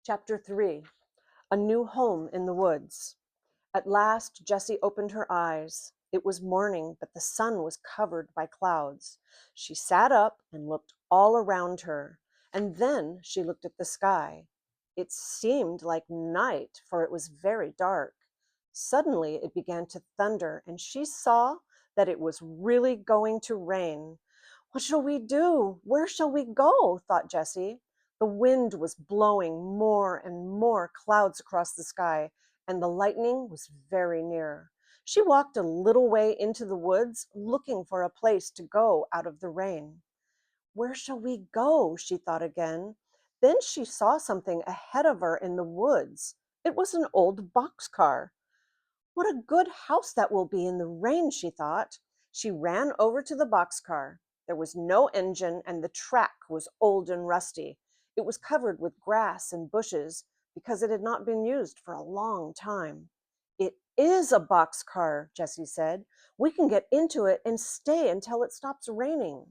Chapter 3. A New Home in the Woods. At last Jessie opened her eyes. It was morning, but the sun was covered by clouds. She sat up and looked all around her, and then she looked at the sky. It seemed like night, for it was very dark. Suddenly it began to thunder, and she saw that it was really going to rain. What shall we do? Where shall we go? Thought Jessie. The wind was blowing more and more clouds across the sky, and the lightning was very near. She walked a little way into the woods, looking for a place to go out of the rain. Where shall we go? She thought again. Then she saw something ahead of her in the woods. It was an old boxcar. What a good house that will be in the rain, she thought. She ran over to the boxcar. There was no engine, and the track was old and rusty. It was covered with grass and bushes because it had not been used for a long time. It is a boxcar, Jessie said. We can get into it and stay until it stops raining.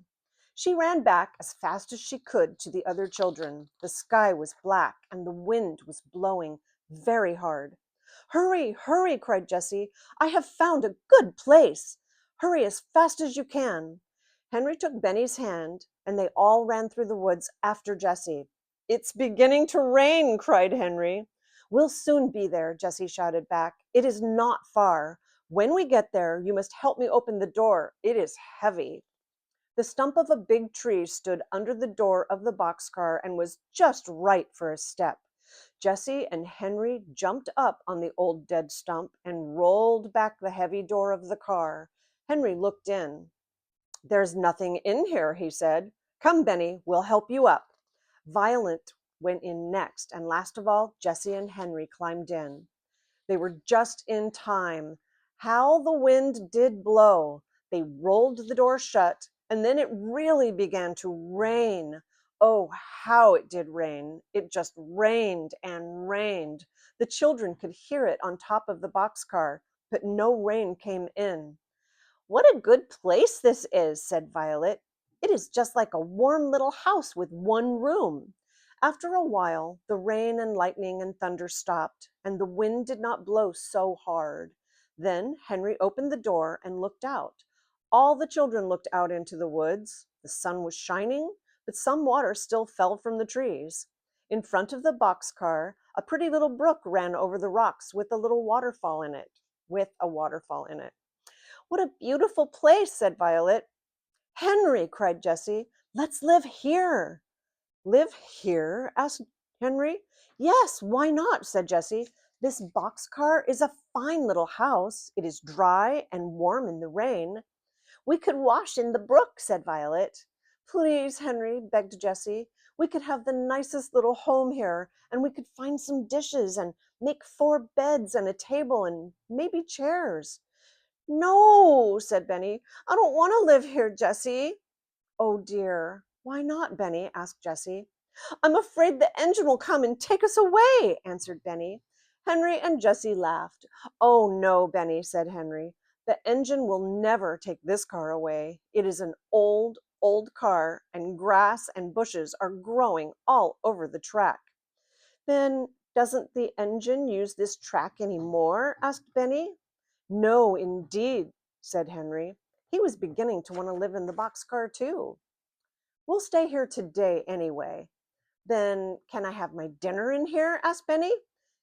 She ran back as fast as she could to the other children. The sky was black and the wind was blowing very hard. Hurry, hurry, cried Jessie. I have found a good place. Hurry as fast as you can. Henry took Benny's hand, and they all ran through the woods after Jessie. It's beginning to rain, cried Henry. We'll soon be there, Jessie shouted back. It is not far. When we get there, you must help me open the door. It is heavy. The stump of a big tree stood under the door of the boxcar and was just right for a step. Jessie and Henry jumped up on the old dead stump and rolled back the heavy door of the car. Henry looked in. There's nothing in here, he said. Come, Benny, we'll help you up. Violet went in next, and last of all, Jessie and Henry climbed in. They were just in time. How the wind did blow! They rolled the door shut, and then it really began to rain. Oh, how it did rain. It just rained and rained. The children could hear it on top of the boxcar, but no rain came in. What a good place this is, said Violet. It is just like a warm little house with one room. After a while, the rain and lightning and thunder stopped, and the wind did not blow so hard. Then Henry opened the door and looked out. All the children looked out into the woods. The sun was shining, but some water still fell from the trees. In front of the boxcar, a pretty little brook ran over the rocks with a waterfall in it. What a beautiful place, said Violet. Henry, cried Jessie, let's live here. Live here? Asked Henry. Yes, why not? Said Jessie. This boxcar is a fine little house. It is dry and warm in the rain. We could wash in the brook, said Violet. Please, Henry, begged Jessie. We could have the nicest little home here, and we could find some dishes and make 4 beds and a table and maybe chairs. No, said Benny. I don't want to live here, Jessie. Oh dear. Why not, Benny? Asked Jessie. I'm afraid the engine will come and take us away, answered Benny. Henry and Jessie laughed. Oh no, Benny, said Henry. The engine will never take this car away. It is an old, old car, and grass and bushes are growing all over the track. Then doesn't the engine use this track any more? Asked Benny. No, indeed, said Henry. He was beginning to want to live in the boxcar too. We'll stay here today anyway. Then can I have my dinner in here? Asked Benny.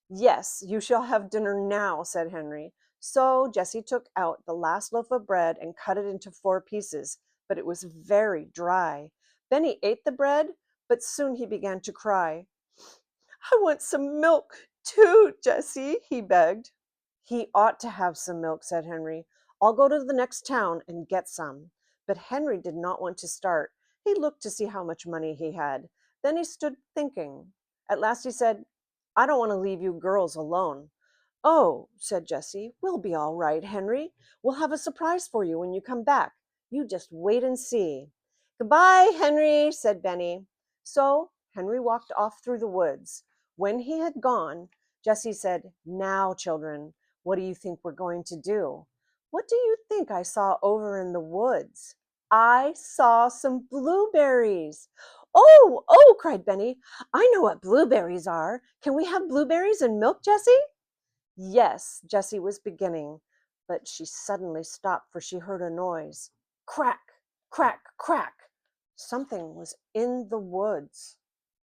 Yes, you shall have dinner now, said Henry. So Jessie took out the last loaf of bread and cut it into 4 pieces, but it was very dry. Benny ate the bread, but soon he began to cry. I want some milk too, Jessie, he begged. He ought to have some milk, said Henry. I'll go to the next town and get some. But Henry did not want to start. He looked to see how much money he had. Then he stood thinking. At last he said, I don't want to leave you girls alone. Oh, said Jessie, we'll be all right, Henry. We'll have a surprise for you when you come back. You just wait and see. Goodbye, Henry, said Benny. So Henry walked off through the woods. When he had gone, Jessie said, Now, children, what do you think we're going to do? What do you think I saw over in the woods? I saw some blueberries. Oh, oh, cried Benny. I know what blueberries are. Can we have blueberries and milk, Jessie? Yes, Jessie was beginning, but she suddenly stopped, for she heard a noise. Crack, crack, crack. Something was in the woods.